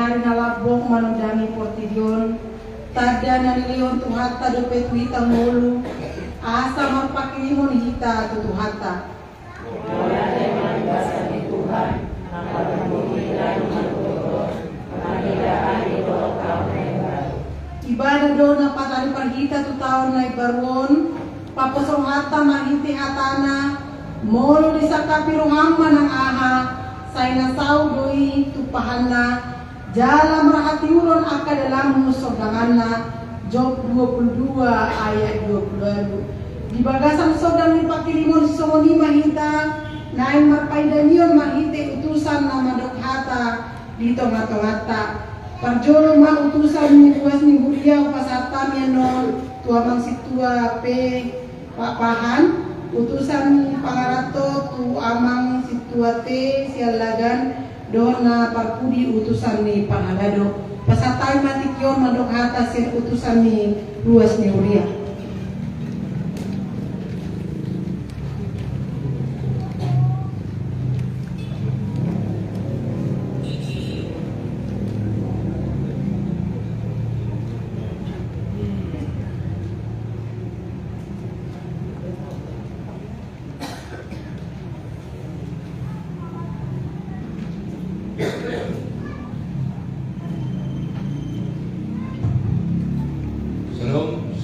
hari nalabok manudani portidion tada nanilion tuhata dopet wita mulu asa marpakilimon hita tutuhata Tuhan ibadah dona patari parhita tu tahun na ibarwon paposong hata mahiti hatana molo di sakapirong hamba ng aha say nasaw doi tupahana jalan merahati uron aka dalam musodangan na Job 22 ayat 22 di bagasan sodang ni pakilimon songoni mahita nain marpaidanion mahiti utusan na madokhata dito ngatongata parjolo ma utusan ni buas ni Huria pasata miano tuamang situa pe papahan utusan pangarato tu amang situa te sialagan dona parpudi utusan ni pangalado pasatay matikyon madokhata sin utusan ni buas ni Huria.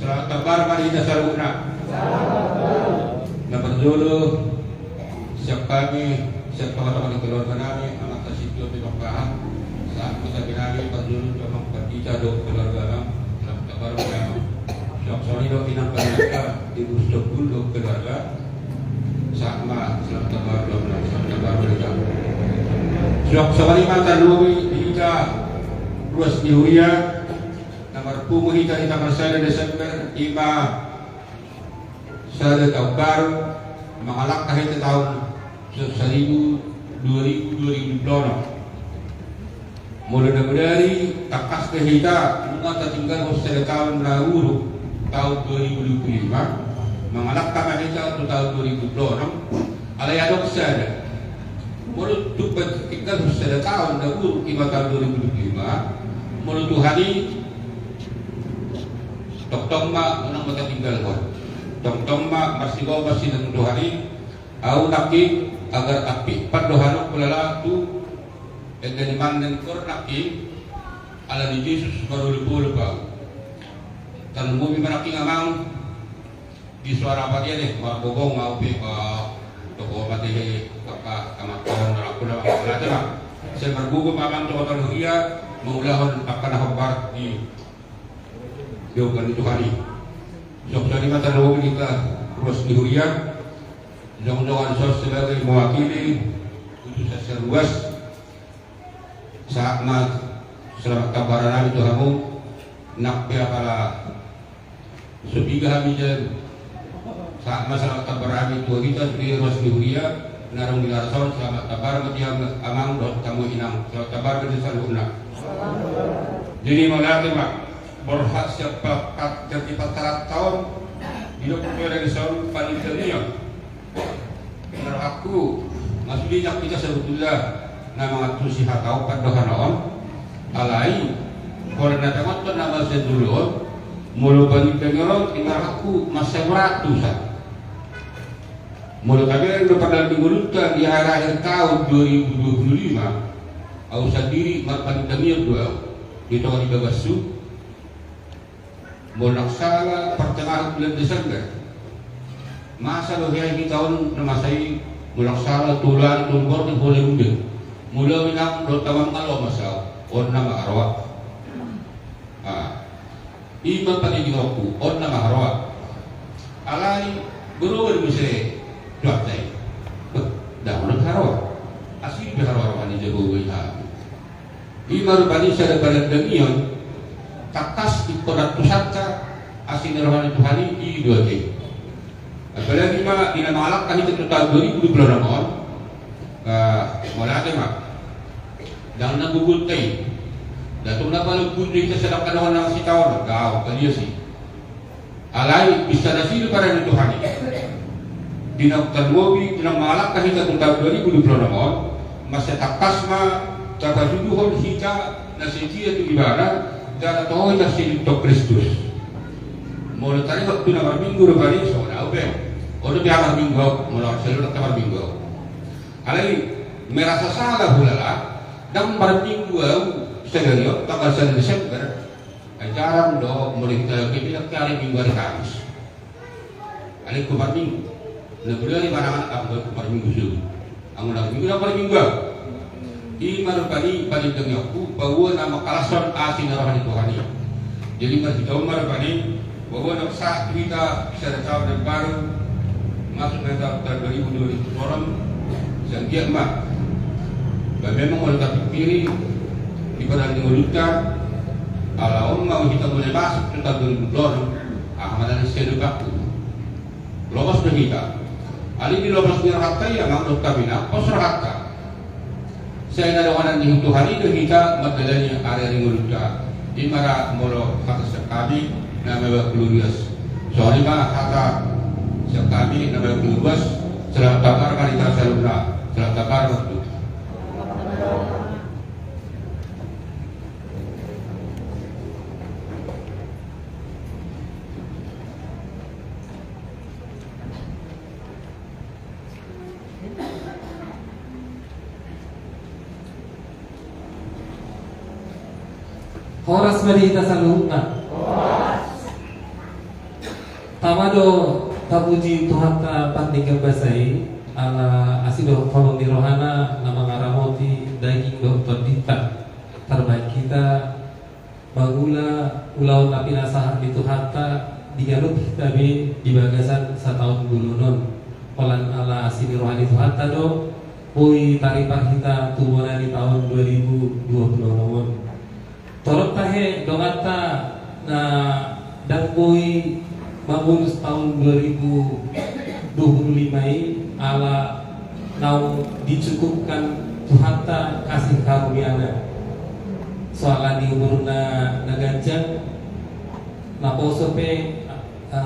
Selamat kabar mari kita saruna. Na berjolo siap kami, siap teman-teman keluarga kami, anak tersitu di pembahan saat kita binari berjolo memang berbicara dok keluarga kami. Selamat kabar kami. Siap sore dok inang keluarga di busuk dulu keluarga. Sama selamat kabar dok, selamat kabar mereka. Siap sore mata dulu kita ruas diuria. Nomor pungu kita bersada Desember 5 sada tahun baru mengalak kahit tahun 2020 mulai dari takas kita mengata tinggal sada tahun lalu tahun 2025 mengalak kahit kita tahun 2020 alayadok sada mulai tupat tinggal sada tahun lalu 5 tahun 2025 mulai tuhani Tong unang matatinggal ko. Tong masih ng duhari. Au naki agar api padohanok kulala tu eganiman ng kor naki ala ni Jesus marulupul pa. Tanong mo manaki ngamang di suara pa dia deh marbogong mau pi toko mati kamakon aku na wala ta. Saya marbugo mamang to kaluhiya maulahon akan di Jauhkan itu hari. Jauh dari mata lawan kita terus dihurian. Jauh-jauhan sos sebagai mewakili utusan seruas saat selamat kabaran itu kamu nak pala sebiga hamijan saat selamat kabaran itu kita di ruas dihuria narung di larson selamat kabar dia amang dot kamu inang selamat kabar di saluna. Jadi malaki mak berhak siapa jadi 400 tahun hidup dari seorang panitia. Menurut aku masih banyak kita sebetulnya nama tusi hakau padohanon alai kalau nanti ngotot nama sedulur mulu panitia tinggal aku masa ratusan mulu kami yang pada dimulutkan di akhir tahun 2025 aku sendiri panitia dua di tahun di Babasu melaksana pertengahan bulan Desember masa lohiya ini tahun namasay melaksana tulan tunggor di boleh udah mula minang do tamang ngalo masaw on na maarawa iba paniging aku on na maarawa alay beruwan mo siya duwatay dahon ng harawa asli biharawa ka ni Jagogoy ha iba rupani siya nagbalandang iyon takas ikorat ka asin rohani Tuhani di dua ke. Apalagi mak dinamalak kahit itu tahun 2020 namun, wala ada mak. Dan naguguntay. Datong na paluguntay sa sedang kanawan ng sitawar, kau kaliya si. Alay bisa nasilu para ni Tuhani. Dinagtanwobi dinamalak kahit itu tahun 2020 namun, masih takas ma tagaduduhon hika na sejia tu ibadah dara toh ita silito Kristus. Mula tadi waktu na minggu rupanya so na obe. Odo biar minggu mula selalu nak minggu. Alai merasa salah hulala dan minggu segario tanggal 1 Desember jarang do mulai kita kepilih kali minggu hari Kamis. Alai kumar minggu. Lebih barangan apa kumar minggu su. Ang minggu apa minggu? Di marupani paling dengaku bahwa nama kalasan asin rohani Tuhan. Jadi kita marupani bahwa nak saat kita bisa tahun baru masuk ke tahun 2020 orang yang dia mak. Dan memang oleh tapi pilih di pada mengeluhkan kalau mau kita mulai masuk ke tahun 2020 amalan sedepak lolos dah kita. Ali di lolos di harta yang menurut kami nak posrahata. Saya ada orang yang Tuhan itu kita madalanya area yang mengeluhkan. Di mana molo kata sekali nama glorious. Soalnya kata sekali nama glorious selamat takar kali terasa lupa selamat takar waktu. Horas madita sa lupa. Tamado tapuji Tuhan ta pandingga basai ala asido kolong di rohana nama ngaramoti daging dokter dita terbaik kita bagula ulau tapi nasahan di Tuhan ta digalup kita di bagasan setahun bulunon polan ala asini rohani Tuhan ta do pui tarifah kita tubuhan di tahun 2020 Torok tahe dongata na dangkui mabulus tahun 2025 ala nau dicukupkan Tuhanta kasih karunia soalan di umurna nagajang na posope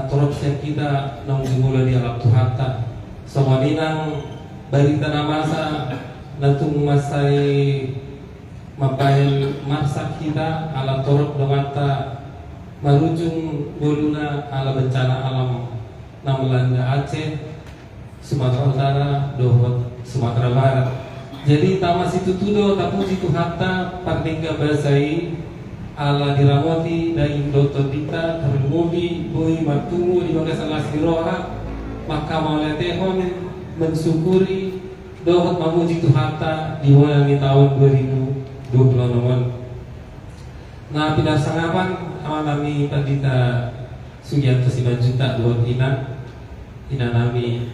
torok siya kita nang dimula di alam Tuhanta so maninang barita na masa natung masay mapail masak kita ala torok dongata marujung boluna ala bencana alam na melanda Aceh, Sumatera Utara, dohot Sumatera Barat. Jadi tamas itu tudo tapuji Tuhanta pardingga basai ala diramoti daing doto dita termobi boy matumu di bagas alas diroha maka mauletehon mensyukuri dohot mamuji Tuhanta di tahun 2020 Nah pindah sangapan amanami pandita Sugianto Simanjunta dohot ina nami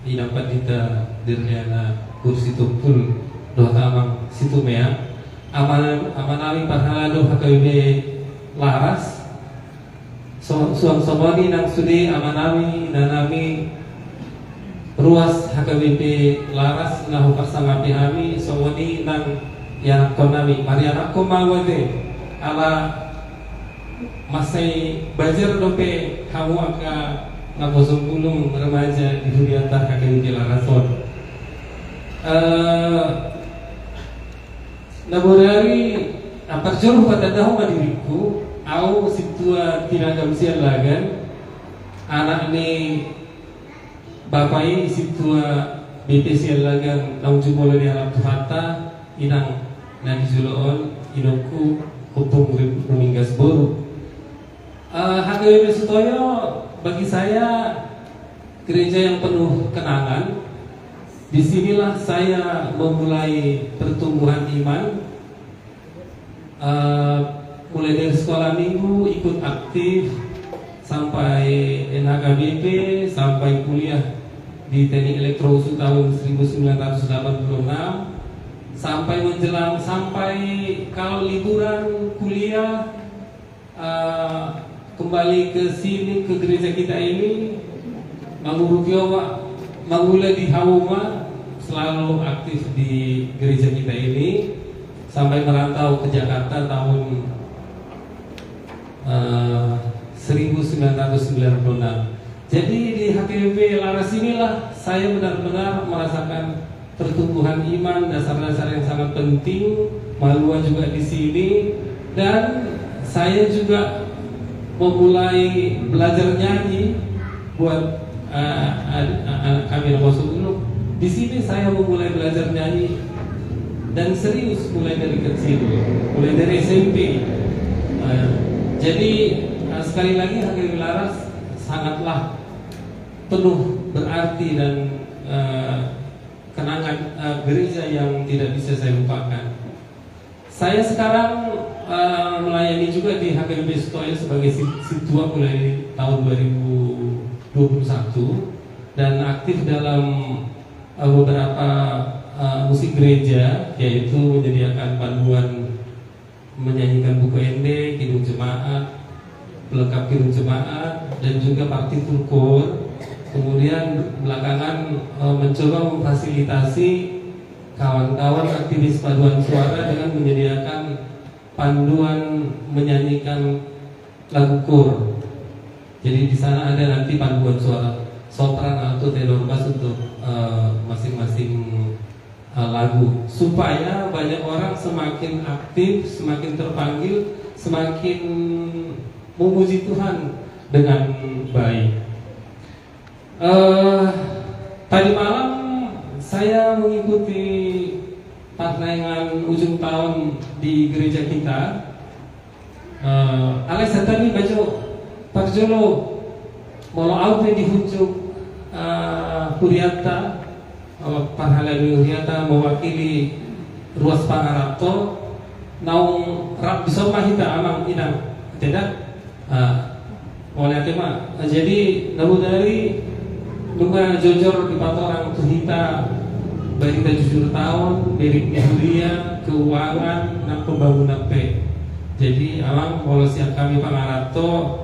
ina pandita dirjana kursi tumpul dohot amang situmea amanami parhalado HKBP laras suang somoni nang sudi amanami nanami ruas HKBP laras nahu pasangapi kami somoni nang yang konami Mariana ko mawade ala masai bajar dope kamu aka ngabosong pulung remaja di dunia tak kakek larason naborari aparjor pada dahu madiriku au situa tinagam sialagan anak ni bapai situa BP sialagan tau jumolo di alam Tuhanta inang nadi zuloon inoku kupung ruminggas boru. HKBP Sutoyo bagi saya gereja yang penuh kenangan. Disinilah saya memulai pertumbuhan iman. Mulai dari sekolah minggu ikut aktif sampai NHKBP sampai kuliah di Teknik Elektro USU tahun 1986. Sampai menjelang kalau liburan kuliah kembali ke sini ke gereja kita ini mangula di Hauma selalu aktif di gereja kita ini sampai merantau ke Jakarta tahun 1996. Jadi di HKBP Laras inilah saya benar-benar merasakan pertumbuhan iman, dasar-dasar yang sangat penting. Malua juga di sini Dan saya juga memulai belajar nyanyi buat kami masuk dulu. Di sini saya memulai belajar nyanyi dan serius mulai dari kecil, mulai dari SMP. Jadi sekali lagi HKBP Laras sangatlah penuh berarti dan kenangan gereja yang tidak bisa saya lupakan. Saya sekarang melayani juga di HKBP Sutoyo sebagai situa mulai tahun 2021 dan aktif dalam beberapa musik gereja, yaitu menyediakan panduan menyanyikan buku ende, kidung jemaat, pelengkap kidung jemaat, dan juga partitur kor. Kemudian belakangan mencoba memfasilitasi kawan-kawan aktivis paduan suara dengan menyediakan panduan menyanyikan lagu kor. Jadi di sana ada nanti panduan suara sopran atau tenor bass untuk masing-masing lagu, supaya banyak orang semakin aktif, semakin terpanggil, semakin memuji Tuhan dengan baik. Tadi malam saya mengikuti perayaan ujung tahun di gereja kita. Alay tadi baca Parjolo molo aupe di hujung Huriata, Parhalani Huriata mewakili Ruas Pangarapto naung rap bisoma hita amang inang tidak oleh tema. Jadi nabu dari nunga jojor di patorang tuhita berita jujur tahun dari Yahudia keuangan dan pembangunan P. Jadi alang polisi yang kami Pangarapto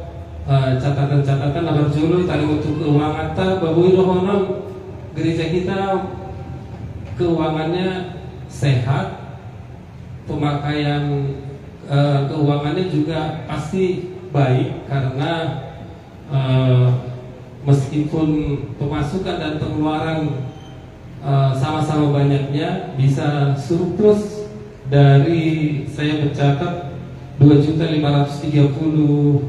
catatan-catatan labar julu tali untuk keuangan ta babui rohonon gereja kita keuangannya sehat, pemakaian keuangannya juga pasti baik karena meskipun pemasukan dan pengeluaran sama-sama banyaknya bisa surplus dari saya mencatat 2.530.471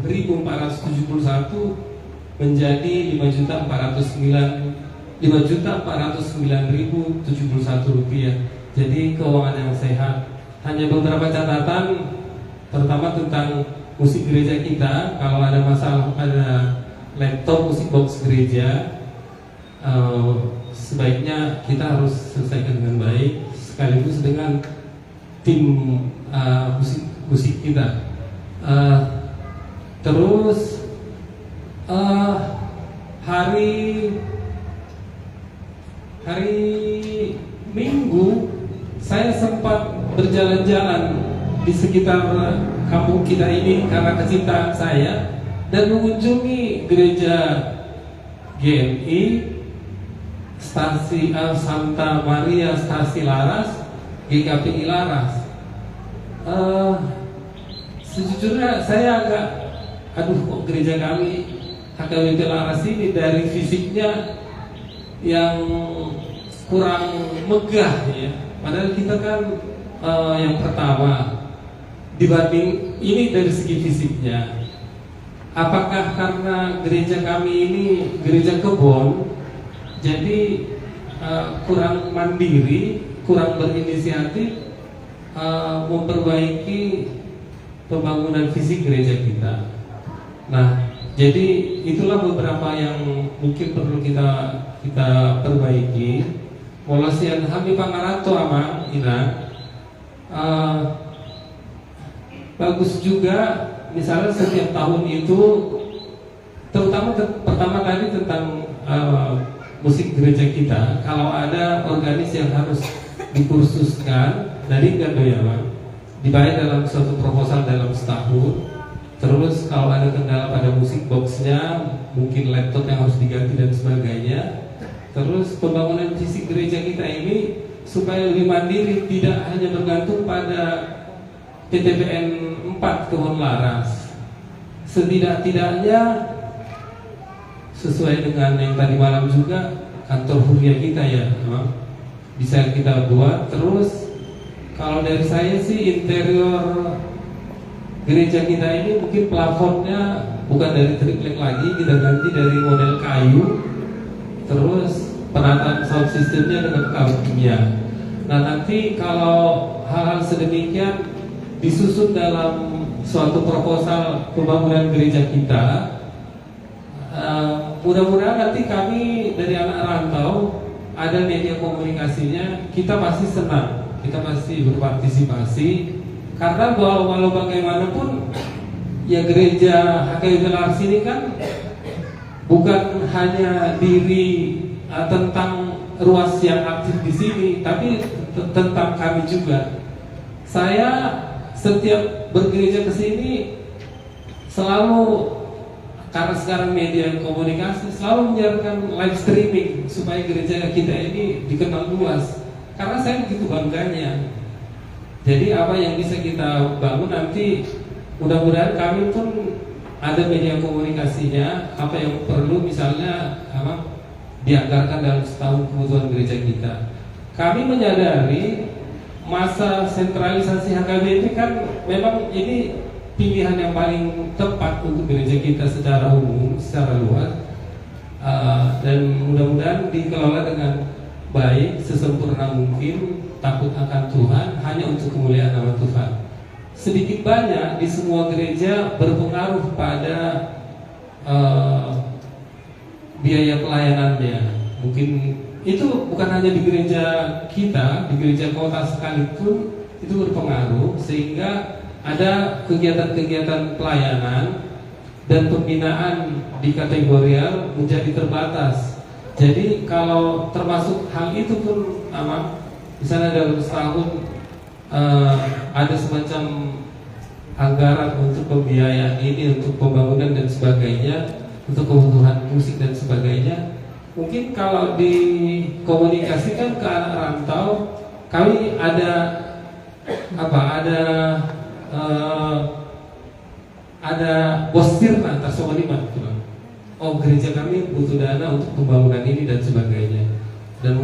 menjadi 5.409.071 rupiah. Jadi keuangan yang sehat. Hanya beberapa catatan, pertama tentang musik gereja kita. Kalau ada masalah pada laptop musik box gereja, sebaiknya kita harus selesaikan dengan baik, sekaligus dengan tim musik kita. Terus hari Minggu saya sempat berjalan-jalan di sekitar kampung kita ini karena kecintaan saya dan mengunjungi gereja GMI Stasi Santa Maria Stasi Laras, GKPI Laras. Sejujurnya saya agak kok gereja kami HKBP Laras ini dari fisiknya yang kurang megah ya. Padahal kita kan yang pertama dibanding ini dari segi fisiknya. Apakah karena gereja kami ini gereja kebon, jadi kurang mandiri, kurang berinisiatif memperbaiki pembangunan fisik gereja kita. Nah, jadi itulah beberapa yang mungkin perlu kita perbaiki. Polasian kami Pangarato amang ina bagus juga. Misalnya setiap tahun itu, terutama pertama kali tentang musik gereja kita, kalau ada organis yang harus dikursuskan dari Gandoyaman, dibayar dalam suatu proposal dalam setahun. Terus kalau ada kendala pada musik boxnya, mungkin laptop yang harus diganti dan sebagainya. Terus pembangunan fisik gereja kita ini supaya lebih mandiri, tidak hanya bergantung pada PTPN 4 Kebon Laras. Setidak-tidaknya sesuai dengan yang tadi malam juga kantor huria kita ya, bisa kita buat. Terus kalau dari saya sih interior gereja kita ini mungkin plafonnya bukan dari triplek lagi, kita ganti dari model kayu, terus penataan sound systemnya dengan kayu kimia. Nah nanti kalau hal-hal sedemikian disusun dalam suatu proposal pembangunan gereja kita, mudah-mudahan nanti kami dari anak rantau ada media komunikasinya, kita pasti senang, kita pasti berpartisipasi, karena walau bagaimanapun ya gereja HKBP Lars ini kan bukan hanya diri tentang ruas yang aktif di sini, tapi tentang kami juga. Saya setiap bergereja ke sini selalu, karena sekarang media komunikasi, selalu menyiarkan live streaming supaya gereja kita ini dikenal luas. Karena saya begitu bangganya. Jadi apa yang bisa kita bangun nanti, mudah-mudahan kami pun ada media komunikasinya. Apa yang perlu misalnya dianggarkan dalam setahun kebutuhan gereja kita. Kami menyadari masa sentralisasi HKBP kan memang ini pilihan yang paling tepat untuk gereja kita secara umum, secara luas, dan mudah-mudahan dikelola dengan baik, sesempurna mungkin, takut akan Tuhan, hanya untuk kemuliaan nama Tuhan. Sedikit banyak di semua gereja berpengaruh pada biaya pelayanannya. Mungkin itu bukan hanya di gereja kita, di gereja kota sekalipun itu berpengaruh, sehingga ada kegiatan-kegiatan pelayanan dan pembinaan di kategorial menjadi terbatas. Jadi kalau termasuk hal itu pun misalnya dalam setahun ada semacam anggaran untuk pembiayaan ini, untuk pembangunan dan sebagainya, untuk kebutuhan musik dan sebagainya. Mungkin kalau dikomunikasikan ke anak rantau, kami ada bostirna antar somaliman, oh gereja kami butuh dana untuk pembangunan ini dan sebagainya. Dan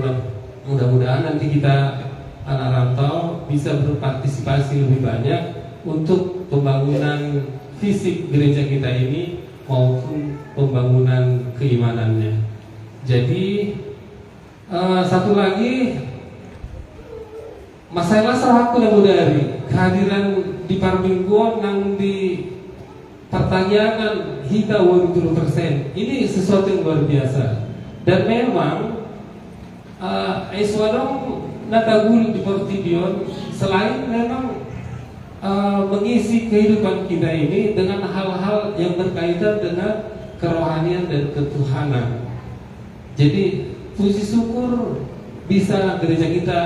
mudah-mudahan nanti kita anak rantau bisa berpartisipasi lebih banyak untuk pembangunan fisik gereja kita ini maupun pembangunan keimanannya. Jadi satu lagi, masalah sahak dari kehadiran di Parmingguan yang di pertanyaan hita 20%. Ini sesuatu yang luar biasa. Dan memang Aiswadong Natagul di Portidion selain memang mengisi kehidupan kita ini dengan hal-hal yang berkaitan dengan kerohanian dan ketuhanan. Jadi puji syukur bisa gereja kita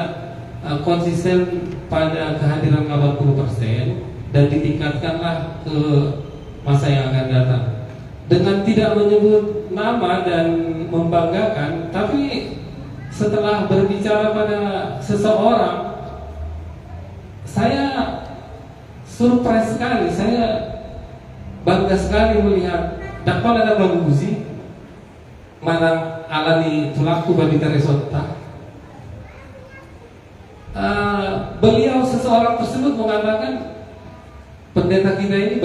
konsisten pada kehadiran 80% dan ditingkatkanlah ke masa yang akan datang. Dengan tidak menyebut nama dan membanggakan, tapi setelah berbicara pada seseorang, saya surprise sekali, saya bangga sekali melihat dakwah ada bagusi mana alani tulaku babita resota. Beliau seseorang tersebut mengatakan pendeta kita ini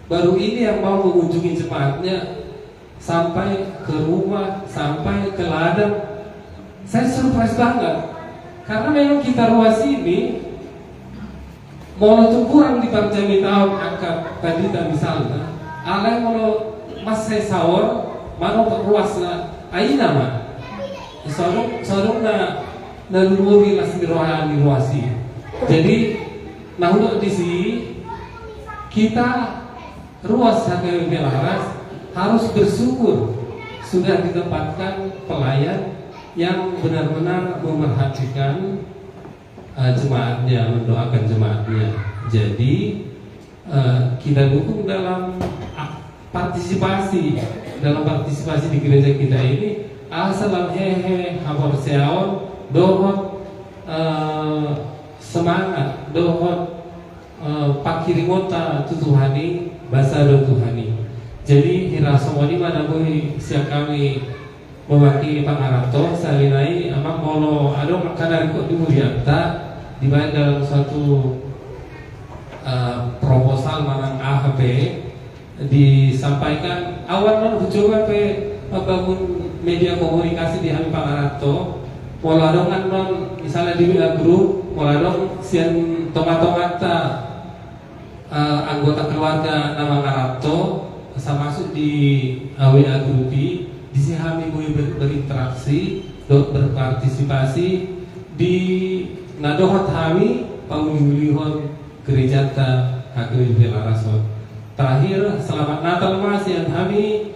baru ini yang mau mengunjungi jemaatnya sampai ke rumah, sampai ke ladang. Saya surprise banget karena memang kita ruas ini mau kurang di parjami tahun angkat tadi misalnya alai mau mas saya sahur mana ruasnya aina mah sorong na luri las rohani ruasi. Jadi untuk di sini kita ruas HKBP Laras harus bersyukur sudah ditempatkan pelayan yang benar-benar memerhatikan jemaatnya, mendoakan jemaatnya. Jadi kita dukung dalam partisipasi di gereja kita ini. Asalam hehe hapor seaon dohot semangat dohot pakirimota tutuhani bahasa Tuhani. Jadi hirasomoni mana boy siap kami mewakili Pangaranto salinai amak molo ado makanan kok dimuliata dibayar dalam suatu proposal manang AHP disampaikan awal non coba pe membangun media komunikasi di Hami Pangarato moladongan non misalnya di WA grup moladong sian tomat-tomata anggota keluarga nama Ngarato sama masuk di WA grupi di sini kami boleh berinteraksi berpartisipasi di nadohat kami pemilihan gereja Hakim Pelarason. Terakhir, selamat Natal Mas yang kami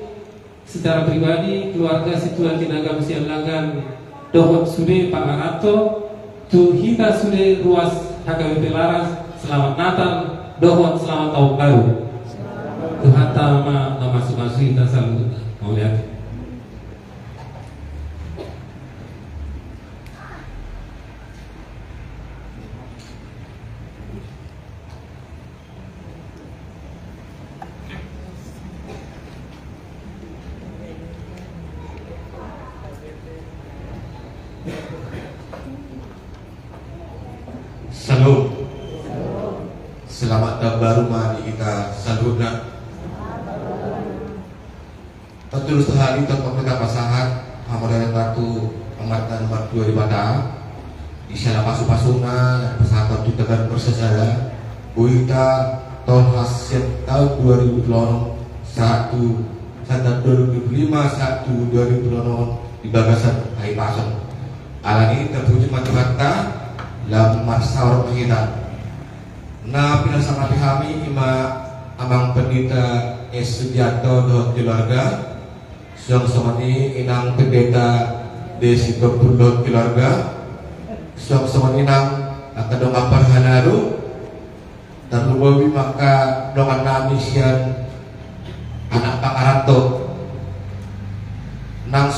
secara pribadi keluarga situasi Nagam Sialangan dohot sude Pak Arato tu kita sude ruas Hakim Pelaras. Selamat Natal, dohot selamat tahun baru. Tuhan tama masuk-masuk kita selalu mau lihat. Salut. Selamat tahun baru mari kita salutna. Terus hari tanpa kita pasangan Hamadan Batu Amatan nomor 2 di Bata. Di sana pasung-pasungna pesantren kita kan bersesara. Buita tahun hasil tahun 2021 sampai 2005 2020 di Bagasan Hai Pasang. Alani terpuji mata-mata dalam masa orang kita. Nah, pinasang kami ima amang pendeta Sugiarto dot keluarga. Sok ini inang pendeta Desi Dokter dot keluarga. Sok inang akadong apar hanaru. Terlubawi maka dongan nami sian anak Pakarato. Nang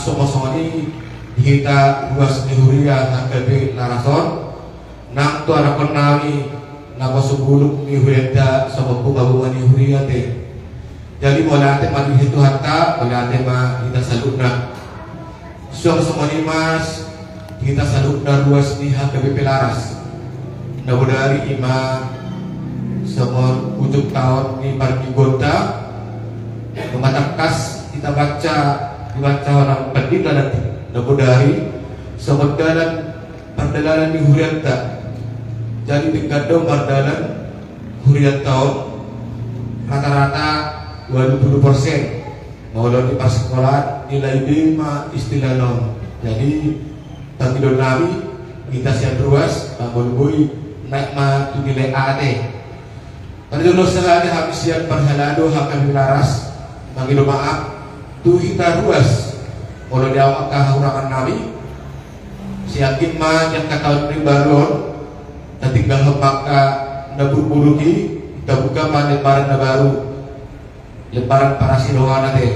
ini kita ruas nihuria HKB Larason. Nang tu ada penami napa sebuluk ni hueda sama pungabungan ni huria te. Jadi boleh ate madu itu hatta boleh ate ma kita salutna. Semua ni mas kita salutna ruas ni HKB Pelaras. Nabu dari ima semua ujung tahun ni parti gota. Mengatakas kita dibaca orang pendeta nanti. Nabu dari semua dalam perdalanan di hurian tak. Jadi digadong bardalan hurian tahun rata-rata 20%. Maulon di pas sekolah nilai 5 istilah non. Jadi tangkidon nabi kita siap ruas bangun bui naik ma tu nilai A deh. Pada dulu selada habis siap perhalado hakam Pelaras tangkidon maaf tu kita ruas. Kalau dia awak kahurangan nabi siakin ma yang kata ni balon. Dan tinggal hempaka nabur-buruki kita buka lembaran baru lembaran para silohan nanti.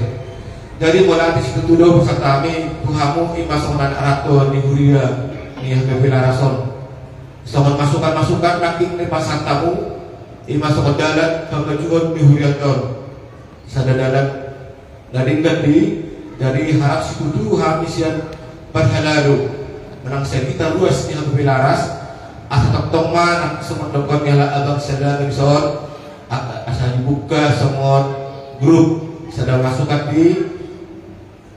Jadi mulai di situ tuh bersama kami tuhamu imasonan arato ni huria ni HKB Larason. Sama masukan nanti ni pasang tamu imasonan dalan kemejuan ni huria ton. Sadadalan gading ganti dari harap situ tuh habis yang berhalalu menang kita luas ni HKB Laras. Asal teman semua dokter yang abang sedang episode asal dibuka semua grup sedang masukkan di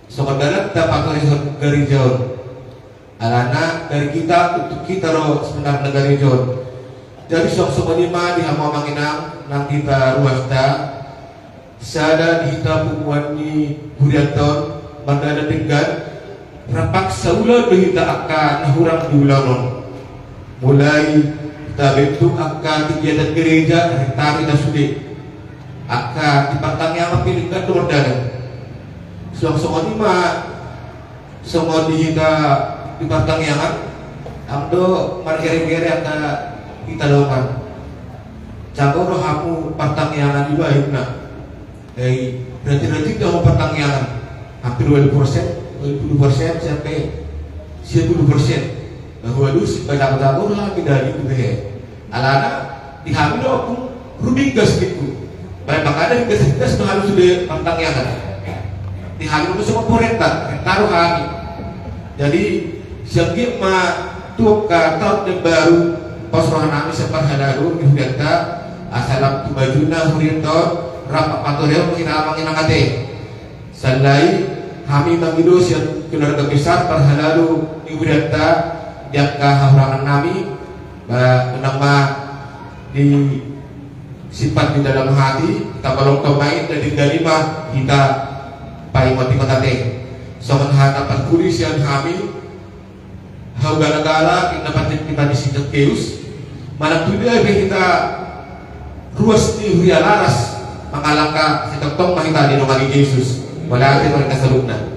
semua dalam dapat dari jauh alana dari kita untuk kita roh sebenarnya dari jauh. Jadi semua lima di hama manginang nang kita ruas dah sada di kita pumuan di hurianton bandara tinggal rapak saula kita akan hurang di ulanon. Mulai kita bentuk akan kegiatan gereja tarik dan sudi akan dipantang yang pilihkan dordan semua lima semua di kita dipantang yang amdo margere-gere akan kita lakukan campur hamu pantang yang juga hina berarti kita mau pantang yang hampir 20% sampai 10%. Waduh, banyak-banyak lagi dari itu deh. Alana dihamil aku ruding gas gitu. Banyak ada di gas harus sudah pantang yang kan. Dihamil itu semua porenta, taruh kami. Jadi siang ma tuh tahun yang baru pas rohan kami sempat hadaru di Hudata asalap tubajuna hurito rap patoreo menginamangin angate sandai kami mangidus yang keluarga besar perhalalu iwirata yang kaharangan nami menama di sifat di dalam hati kita balong kemain dan di dalima kita pai mati matate soman hadapan kulis yang kami hau gala-gala kita di sini keus malam tudia kita ruas di huya laras mengalangka si tong mahita di nomor Yesus wala ati mereka salubna